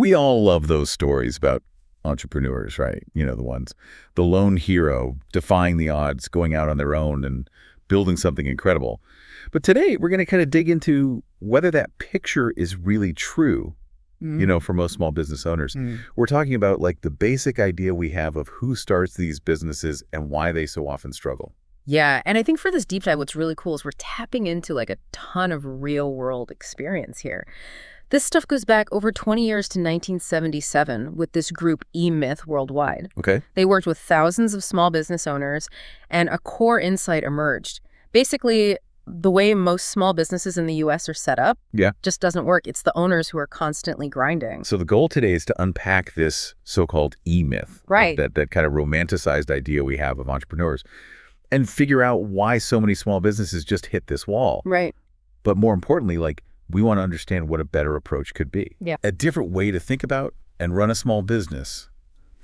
We all love those stories about entrepreneurs, right? You know, the ones, the lone hero defying the odds, going out on their own and building something incredible. But today we're going to kind of dig into whether that picture is really true, for most small business owners. We're talking about like the basic idea we have of who starts these businesses and why they so often struggle. Yeah, and I think for this deep dive, what's really cool is we're tapping into like a ton of real world experience here. This stuff goes back over 20 years to 1977 with this group E-Myth Worldwide. Okay. They worked with thousands of small business owners, and a core insight emerged. Basically, the way most small businesses in the U.S. are set up just doesn't work. It's the owners who are constantly grinding. So the goal today is to unpack this so-called E-Myth. Right. That kind of romanticized idea we have of entrepreneurs and figure out why so many small businesses just hit this wall. Right. But more importantly, we want to understand what a better approach could be. Yeah. A different way to think about and run a small business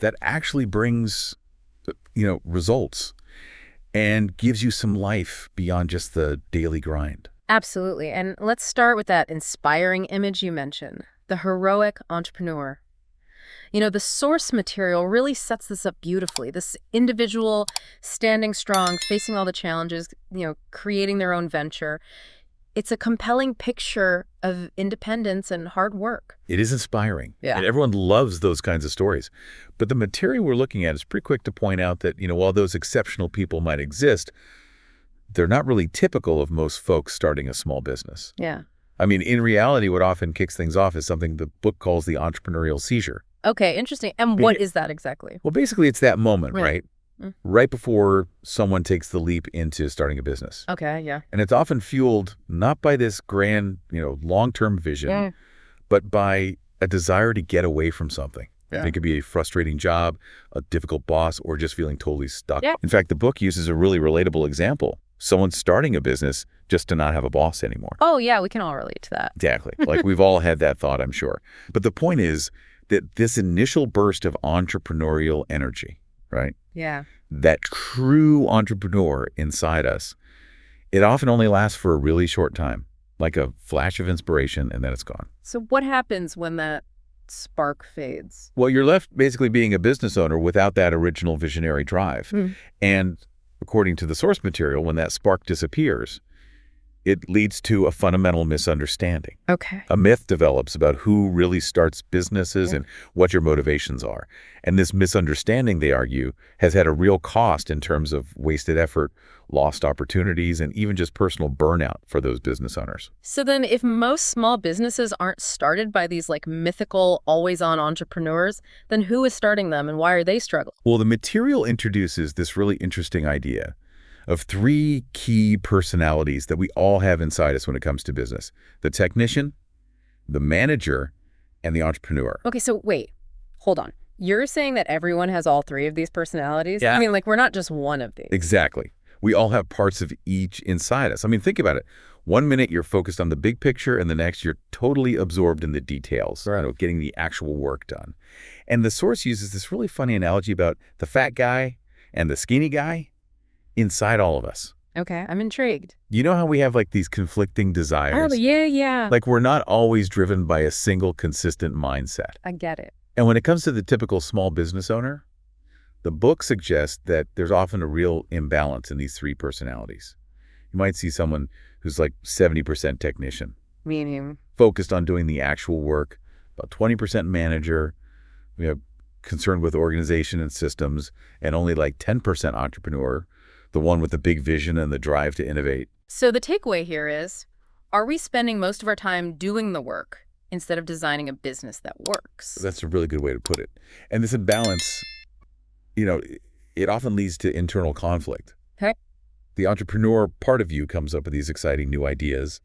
that actually brings, results and gives you some life beyond just the daily grind. Absolutely. And let's start with that inspiring image you mentioned, the heroic entrepreneur. The source material really sets this up beautifully. This individual standing strong, facing all the challenges, creating their own venture. It's a compelling picture of independence and hard work. It is inspiring. Yeah. And everyone loves those kinds of stories. But the material we're looking at is pretty quick to point out that, while those exceptional people might exist, they're not really typical of most folks starting a small business. Yeah. I mean, in reality, what often kicks things off is something the book calls the entrepreneurial seizure. Okay, interesting. And what is that exactly? Well, basically, it's that moment, right? Mm. Right before someone takes the leap into starting a business. Okay, yeah. And it's often fueled not by this grand, long-term vision, but by a desire to get away from something. Yeah. It could be a frustrating job, a difficult boss, or just feeling totally stuck. Yeah. In fact, the book uses a really relatable example. Someone starting a business just to not have a boss anymore. Oh, yeah, we can all relate to that. Exactly. We've all had that thought, I'm sure. But the point is that this initial burst of entrepreneurial energy, right? Yeah. That true entrepreneur inside us, it often only lasts for a really short time, like a flash of inspiration, and then it's gone. So what happens when that spark fades? Well, you're left basically being a business owner without that original visionary drive. And according to the source material, when that spark disappears, it leads to a fundamental misunderstanding. Okay. A myth develops about who really starts businesses and what your motivations are. And this misunderstanding, they argue, has had a real cost in terms of wasted effort, lost opportunities, and even just personal burnout for those business owners. So then if most small businesses aren't started by these mythical, always-on entrepreneurs, then who is starting them and why are they struggling? Well, the material introduces this really interesting idea of three key personalities that we all have inside us when it comes to business: the technician, the manager, and the entrepreneur. Okay, so wait, hold on. You're saying that everyone has all three of these personalities? Yeah. I mean, we're not just one of these. Exactly. We all have parts of each inside us. I mean, think about it. 1 minute you're focused on the big picture, and the next you're totally absorbed in the details, getting the actual work done. And the source uses this really funny analogy about the fat guy and the skinny guy inside all of us. Okay, I'm intrigued. You know how we have these conflicting desires? Oh, yeah. We're not always driven by a single consistent mindset. I get it. And when it comes to the typical small business owner, the book suggests that there's often a real imbalance in these three personalities. You might see someone who's 70% technician, Meaning? focused on doing the actual work, about 20% manager, concerned with organization and systems, and only 10% entrepreneur, the one with the big vision and the drive to innovate. So the takeaway here is, are we spending most of our time doing the work instead of designing a business that works? That's a really good way to put it. And this imbalance, it often leads to internal conflict. Okay. The entrepreneur part of you comes up with these exciting new ideas,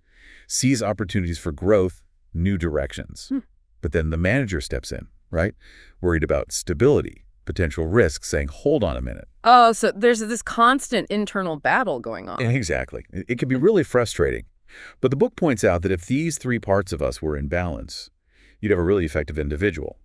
sees opportunities for growth, new directions. But then the manager steps in, right? Worried about stability, potential risks, saying, hold on a minute. Oh, so there's this constant internal battle going on. Exactly. It can be really frustrating. But the book points out that if these three parts of us were in balance, you'd have a really effective individual.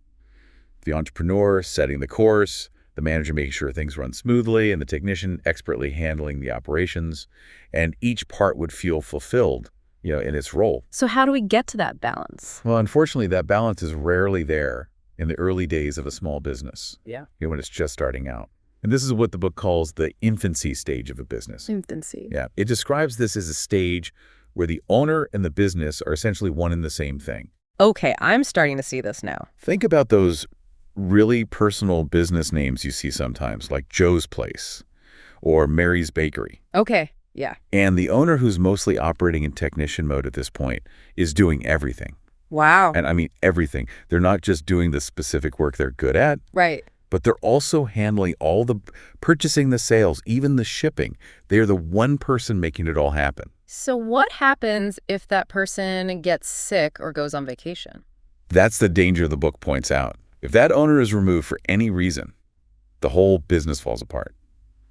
The entrepreneur setting the course, the manager making sure things run smoothly, and the technician expertly handling the operations. And each part would feel fulfilled, in its role. So how do we get to that balance? Well, unfortunately, that balance is rarely there in the early days of a small business. Yeah. When it's just starting out. And this is what the book calls the infancy stage of a business. Infancy. Yeah. It describes this as a stage where the owner and the business are essentially one and the same thing. Okay, I'm starting to see this now. Think about those really personal business names you see sometimes, like Joe's Place or Mary's Bakery. Okay, yeah. And the owner, who's mostly operating in technician mode at this point, is doing everything. Wow. And I mean everything. They're not just doing the specific work they're good at, Right. but they're also handling all the purchasing, the sales, even the shipping. They're the one person making it all happen. So what happens if that person gets sick or goes on vacation? That's the danger the book points out. If that owner is removed for any reason, the whole business falls apart.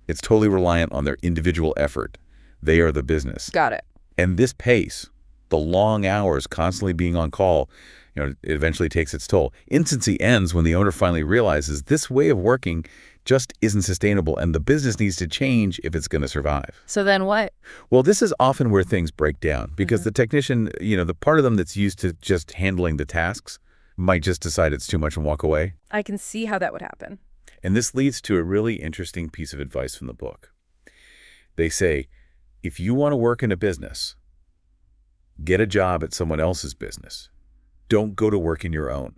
It's totally reliant on their individual effort. They are the business. Got it. And this pace, the long hours, constantly being on call, it eventually takes its toll. Infancy ends when the owner finally realizes this way of working just isn't sustainable and the business needs to change if it's going to survive. So then what? Well, this is often where things break down because the technician, the part of them that's used to just handling the tasks might just decide it's too much and walk away. I can see how that would happen. And this leads to a really interesting piece of advice from the book. They say, if you want to work in a business, get a job at someone else's business. Don't go to work in your own.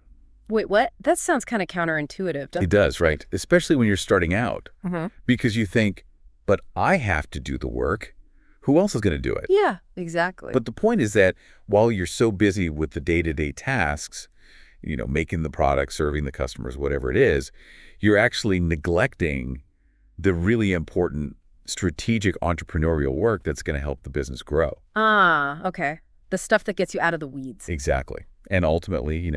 Wait, what? That sounds kind of counterintuitive. It does, right? Especially when you're starting out. Because you think, but I have to do the work. Who else is going to do it? Yeah, exactly. But the point is that while you're so busy with the day-to-day tasks, making the product, serving the customers, whatever it is, you're actually neglecting the really important strategic entrepreneurial work that's going to help the business grow. Ah, okay. The stuff that gets you out of the weeds. Exactly. And ultimately,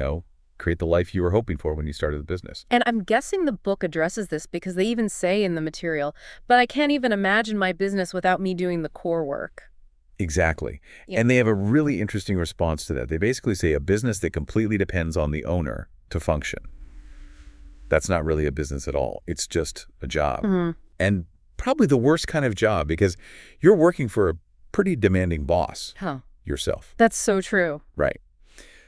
create the life you were hoping for when you started the business. And I'm guessing the book addresses this because they even say in the material, but I can't even imagine my business without me doing the core work. Exactly. Yeah. And they have a really interesting response to that. They basically say a business that completely depends on the owner to function. That's not really a business at all. It's just a job. And probably the worst kind of job because you're working for a pretty demanding boss yourself. That's so true. Right.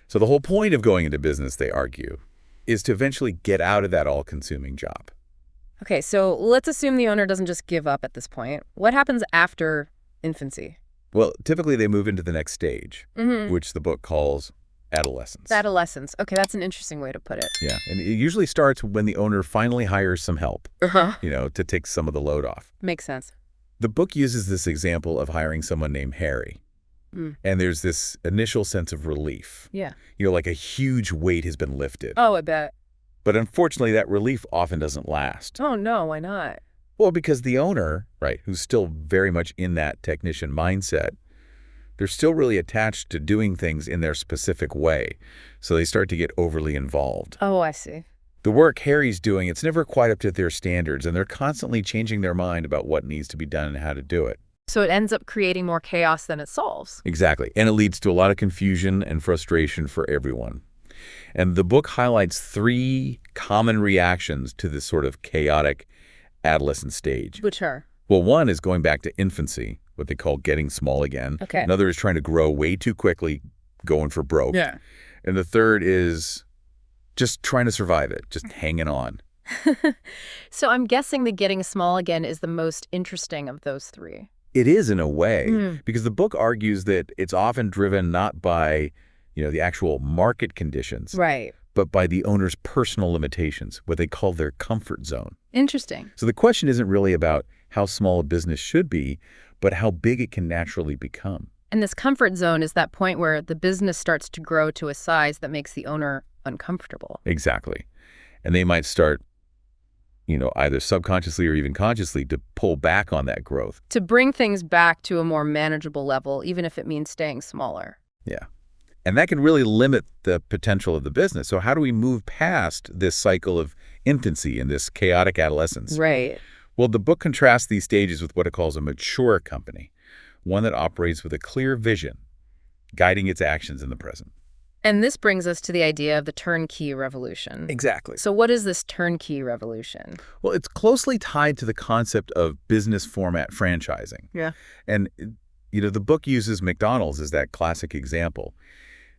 So the whole point of going into business, they argue, is to eventually get out of that all-consuming job. Okay, so let's assume the owner doesn't just give up at this point. What happens after infancy? Well, typically they move into the next stage, which the book calls adolescence. Adolescence. Okay, that's an interesting way to put it. Yeah, and it usually starts when the owner finally hires some help, to take some of the load off. Makes sense. The book uses this example of hiring someone named Harry. And there's this initial sense of relief. Yeah. Like a huge weight has been lifted. Oh, I bet. But unfortunately, that relief often doesn't last. Oh, no, why not? Well, because the owner, right, who's still very much in that technician mindset, they're still really attached to doing things in their specific way. So they start to get overly involved. Oh, I see. The work Harry's doing, it's never quite up to their standards, and they're constantly changing their mind about what needs to be done and how to do it. So it ends up creating more chaos than it solves. Exactly. And it leads to a lot of confusion and frustration for everyone. And the book highlights 3 common reactions to this sort of chaotic adolescent stage. Which are? Well, one is going back to infancy, what they call getting small again. Okay. Another is trying to grow way too quickly, going for broke. Yeah. And the third is just trying to survive it, just hanging on. So I'm guessing the getting small again is the most interesting of those 3. It is in a way, because the book argues that it's often driven not by, the actual market conditions, Right. but by the owner's personal limitations, what they call their comfort zone. Interesting. So the question isn't really about how small a business should be, but how big it can naturally become. And this comfort zone is that point where the business starts to grow to a size that makes the owner uncomfortable. Exactly. And they might start, either subconsciously or even consciously to pull back on that growth. To bring things back to a more manageable level, even if it means staying smaller. Yeah. And that can really limit the potential of the business. So how do we move past this cycle of infancy and this chaotic adolescence? Right. Well, the book contrasts these stages with what it calls a mature company, one that operates with a clear vision, guiding its actions in the present. And this brings us to the idea of the turnkey revolution. Exactly. So what is this turnkey revolution? Well, it's closely tied to the concept of business format franchising. Yeah. And The book uses McDonald's as that classic example.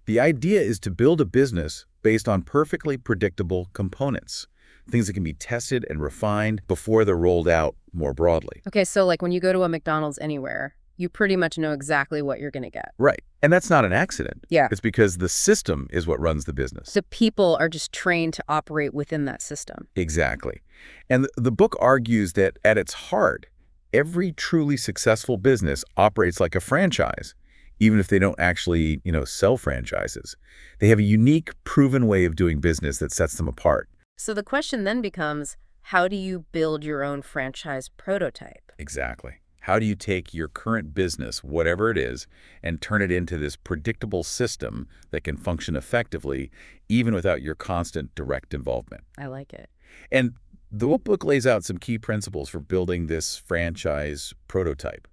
The idea is to build a business based on perfectly predictable components, things that can be tested and refined before they're rolled out more broadly. Okay, so like when you go to a McDonald's anywhere, you pretty much know exactly what you're going to get. Right. And that's not an accident. Yeah. It's because the system is what runs the business. The people are just trained to operate within that system. Exactly. And the book argues that at its heart, every truly successful business operates like a franchise, even if they don't actually, sell franchises. They have a unique, proven way of doing business that sets them apart. So the question then becomes, how do you build your own franchise prototype? Exactly. How do you take your current business, whatever it is, and turn it into this predictable system that can function effectively, even without your constant direct involvement? I like it. And the book lays out some key principles for building this franchise prototype.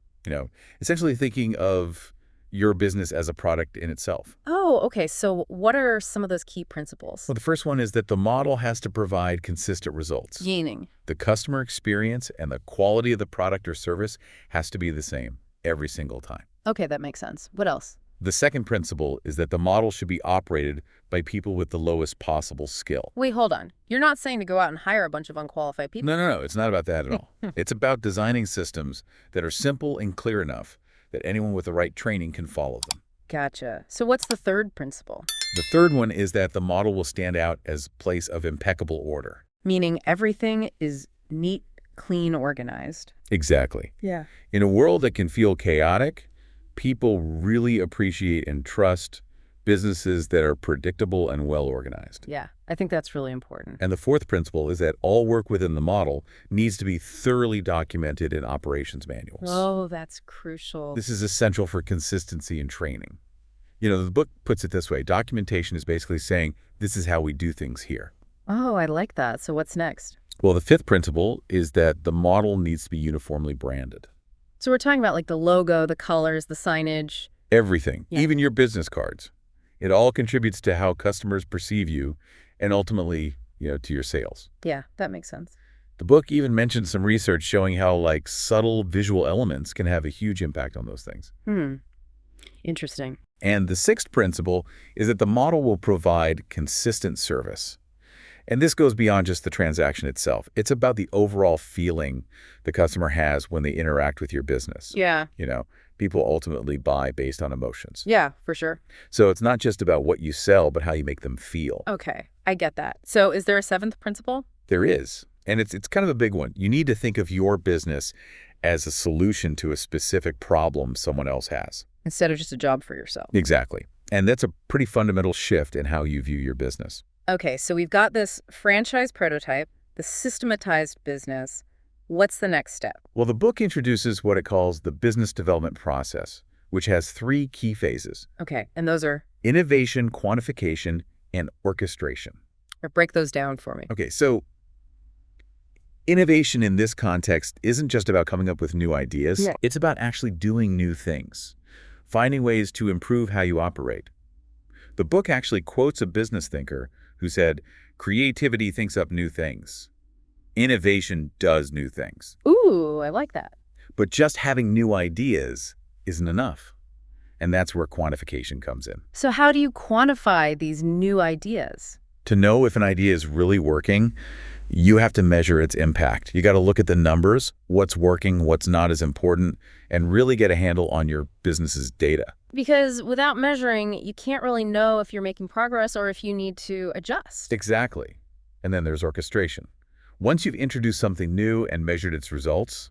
Essentially thinking of your business as a product in itself. Oh, okay. So what are some of those key principles? Well, the first one is that the model has to provide consistent results. Meaning? The customer experience and the quality of the product or service has to be the same every single time. Okay, that makes sense. What else? The second principle is that the model should be operated by people with the lowest possible skill. Wait, hold on. You're not saying to go out and hire a bunch of unqualified people? No. It's not about that at all. It's about designing systems that are simple and clear enough that anyone with the right training can follow them. Gotcha. So what's the third principle? The third one is that the model will stand out as a place of impeccable order. Meaning everything is neat, clean, organized. Exactly. Yeah. In a world that can feel chaotic, people really appreciate and trust businesses that are predictable and well-organized. Yeah, I think that's really important. And the fourth principle is that all work within the model needs to be thoroughly documented in operations manuals. Oh, that's crucial. This is essential for consistency and training. The book puts it this way. Documentation is basically saying, this is how we do things here. Oh, I like that. So what's next? Well, the fifth principle is that the model needs to be uniformly branded. So we're talking about like the logo, the colors, the signage. Everything, Yeah. even your business cards. It all contributes to how customers perceive you and ultimately, to your sales. Yeah, that makes sense. The book even mentions some research showing how subtle visual elements can have a huge impact on those things. Interesting. And the sixth principle is that the model will provide consistent service. And this goes beyond just the transaction itself. It's about the overall feeling the customer has when they interact with your business. Yeah. People ultimately buy based on emotions. Yeah, for sure. So it's not just about what you sell, but how you make them feel. Okay, I get that. So is there a seventh principle? There is. And it's kind of a big one. You need to think of your business as a solution to a specific problem someone else has. Instead of just a job for yourself. Exactly. And that's a pretty fundamental shift in how you view your business. Okay, so we've got this franchise prototype, the systematized business. What's the next step? Well, the book introduces what it calls the business development process, which has three key phases: Okay, and those are, innovation, quantification, and orchestration. or break those down for me. Okay, so innovation in this context isn't just about coming up with new ideas. Yeah. It's about actually doing new things, finding ways to improve how you operate. The book actually quotes a business thinker who said, "Creativity thinks up new things. Innovation does new things." Ooh, I like that. But just having new ideas isn't enough. And that's where quantification comes in. So how do you quantify these new ideas? To know if an idea is really working, you have to measure its impact. You got to look at the numbers, what's working, what's not as important, and really get a handle on your business's data. Because without measuring, you can't really know if you're making progress or if you need to adjust. Exactly. And then there's orchestration. Once you've introduced something new and measured its results,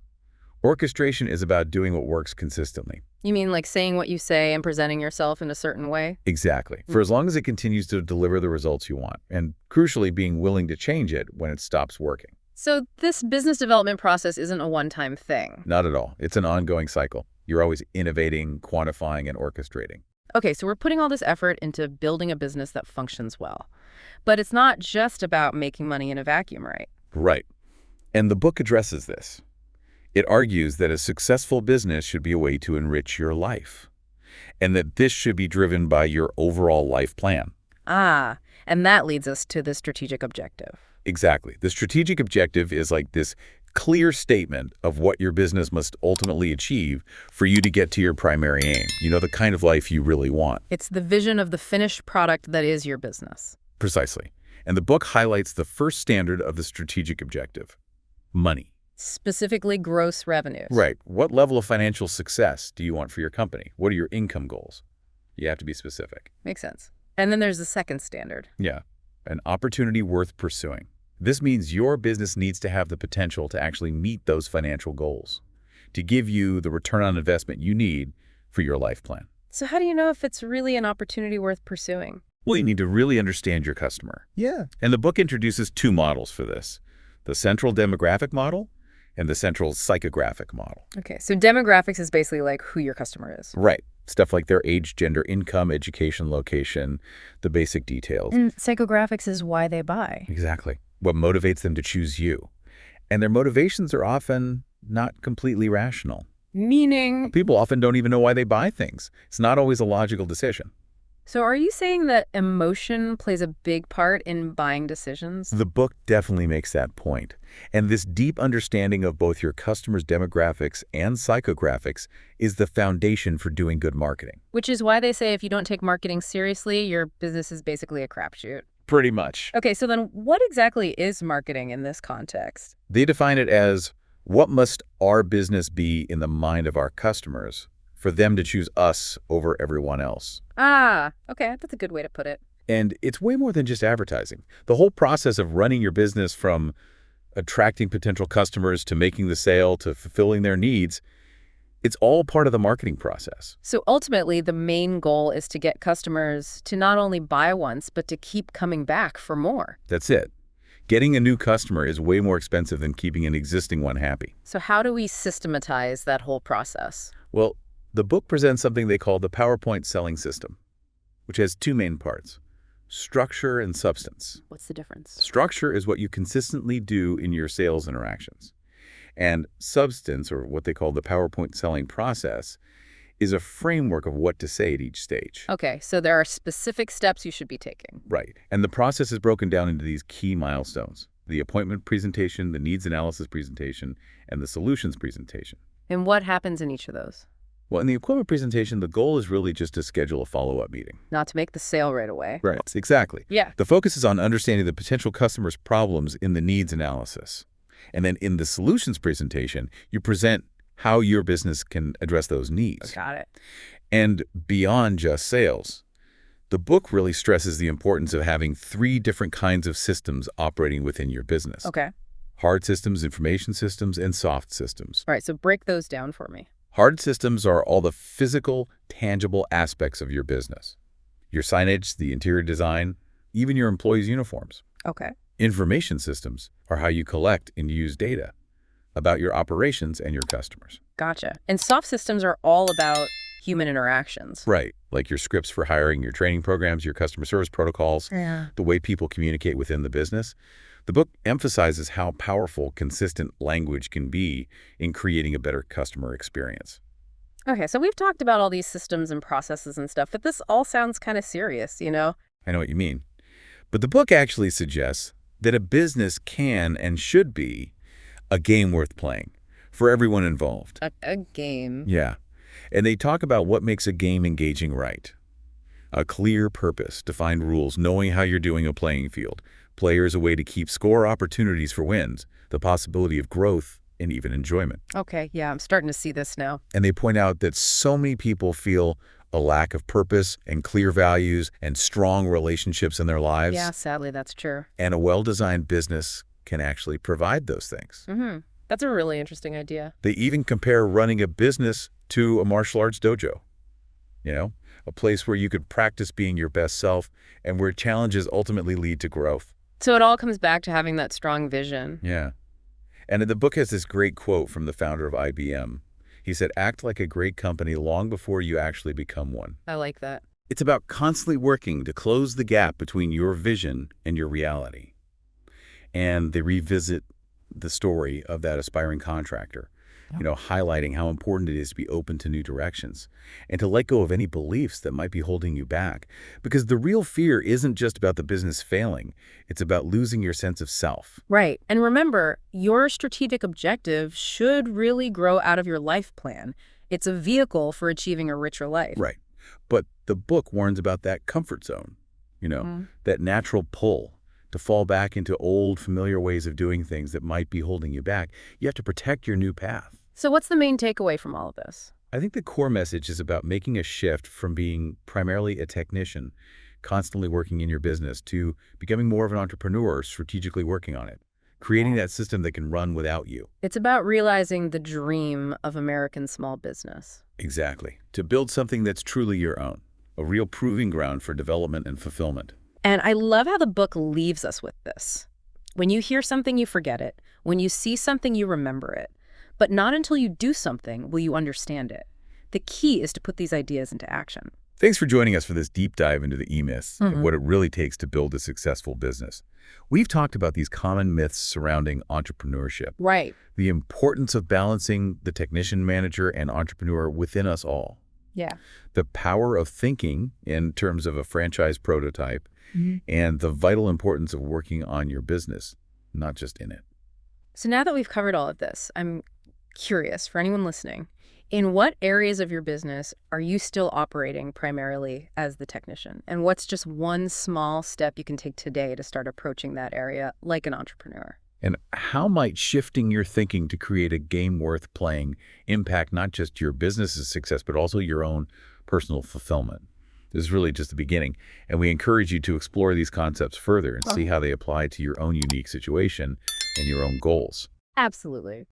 orchestration is about doing what works consistently. You mean like saying what you say and presenting yourself in a certain way? Exactly. For as long as it continues to deliver the results you want, and crucially being willing to change it when it stops working. So this business development process isn't a one-time thing. Not at all. It's an ongoing cycle. You're always innovating, quantifying, and orchestrating. Okay, so we're putting all this effort into building a business that functions well. But it's not just about making money in a vacuum, right? Right. And the book addresses this. It argues that a successful business should be a way to enrich your life, and that this should be driven by your overall life plan. Ah, and that leads us to the strategic objective. Exactly. The strategic objective is like this clear statement of what your business must ultimately achieve for you to get to your primary aim. You know, the kind of life you really want. It's the vision of the finished product that is your business. Precisely. And the book highlights the first standard of the strategic objective: money. Specifically gross revenues. Right. What level of financial success do you want for your company? What are your income goals? You have to be specific. Makes sense. And then there's the second standard. Yeah. An opportunity worth pursuing. This means your business needs to have the potential to actually meet those financial goals, to give you the return on investment you need for your life plan. So how do you know if it's really an opportunity worth pursuing? Well, you need to really understand your customer. Yeah. And the book introduces two models for this: the central demographic model and the central psychographic model. Okay, so demographics is basically like who your customer is. Right. Stuff like their age, gender, income, education, location, the basic details. And psychographics is why they buy. Exactly. What motivates them to choose you. And their motivations are often not completely rational. Meaning? People often don't even know why they buy things. It's not always a logical decision. So are you saying that emotion plays a big part in buying decisions? The book definitely makes that point. And this deep understanding of both your customers' demographics and psychographics is the foundation for doing good marketing. Which is why they say if you don't take marketing seriously, your business is basically a crapshoot. Pretty much. Okay, so then what exactly is marketing in this context? They define it as, what must our business be in the mind of our customers for them to choose us over everyone else? Ah, okay, that's a good way to put it. And it's way more than just advertising. The whole process of running your business, from attracting potential customers to making the sale to fulfilling their needs, it's all part of the marketing process. So ultimately, the main goal is to get customers to not only buy once, but to keep coming back for more. That's it. Getting a new customer is way more expensive than keeping an existing one happy. So how do we systematize that whole process? Well, the book presents something they call the PowerPoint selling system, which has two main parts: structure and substance. What's the difference? Structure is what you consistently do in your sales interactions. And substance, or what they call the PowerPoint selling process, is a framework of what to say at each stage. Okay, so there are specific steps you should be taking. Right. And the process is broken down into these key milestones: the appointment presentation, the needs analysis presentation, and the solutions presentation. And what happens in each of those? Well, in the appointment presentation, the goal is really just to schedule a follow-up meeting. Not to make the sale right away. Right. Exactly. Yeah. The focus is on understanding the potential customer's problems in the needs analysis. And then in the solutions presentation, you present how your business can address those needs. Got it. And beyond just sales, the book really stresses the importance of having three different kinds of systems operating within your business: Okay. hard systems, information systems, and soft systems. All right, so break those down for me. Hard systems are all the physical, tangible aspects of your business: your signage, the interior design, even your employees' uniforms. Okay. Information systems are how you collect and use data about your operations and your customers. Gotcha. And soft systems are all about human interactions. Right, like your scripts for hiring, your training programs, your customer service protocols, Yeah. the way people communicate within the business. The book emphasizes how powerful consistent language can be in creating a better customer experience. Okay, so we've talked about all these systems and processes and stuff, but this all sounds kind of serious, you know? I know what you mean. But the book actually suggests that a business can and should be a game worth playing for everyone involved. A game. Yeah. And they talk about what makes a game engaging, right? A clear purpose, defined rules, knowing how you're doing a playing field, players a way to keep score, opportunities for wins, the possibility of growth, and even enjoyment. Okay, yeah, I'm starting to see this now. And they point out that so many people feel a lack of purpose and clear values and strong relationships in their lives. Yeah, sadly, that's true. And a well-designed business can actually provide those things. Mm-hmm. That's a really interesting idea. They even compare running a business to a martial arts dojo, you know, a place where you could practice being your best self and where challenges ultimately lead to growth. So it all comes back to having that strong vision. Yeah. And the book has this great quote from the founder of IBM. He said, "Act like a great company long before you actually become one." I like that. It's about constantly working to close the gap between your vision and your reality. And they revisit the story of that aspiring contractor highlighting how important it is to be open to new directions and to let go of any beliefs that might be holding you back. Because the real fear isn't just about the business failing. It's about losing your sense of self. Right. And remember, your strategic objective should really grow out of your life plan. It's a vehicle for achieving a richer life. Right. But the book warns about that comfort zone, that natural pull to fall back into old, familiar ways of doing things that might be holding you back. You have to protect your new path. So what's the main takeaway from all of this? I think the core message is about making a shift from being primarily a technician, constantly working in your business, to becoming more of an entrepreneur, strategically working on it, creating that system that can run without you. It's about realizing the dream of American small business. Exactly. To build something that's truly your own, a real proving ground for development and fulfillment. And I love how the book leaves us with this. When you hear something, you forget it. When you see something, you remember it. But not until you do something will you understand it. The key is to put these ideas into action. Thanks for joining us for this deep dive into the e-myths and what it really takes to build a successful business. We've talked about these common myths surrounding entrepreneurship. Right. The importance of balancing the technician, manager, and entrepreneur within us all. Yeah. The power of thinking in terms of a franchise prototype, and the vital importance of working on your business, not just in it. So now that we've covered all of this, I'm curious, for anyone listening, in what areas of your business are you still operating primarily as the technician? And what's just one small step you can take today to start approaching that area like an entrepreneur? And how might shifting your thinking to create a game worth playing impact not just your business's success, but also your own personal fulfillment? This is really just the beginning, and we encourage you to explore these concepts further and see how they apply to your own unique situation and your own goals. Absolutely.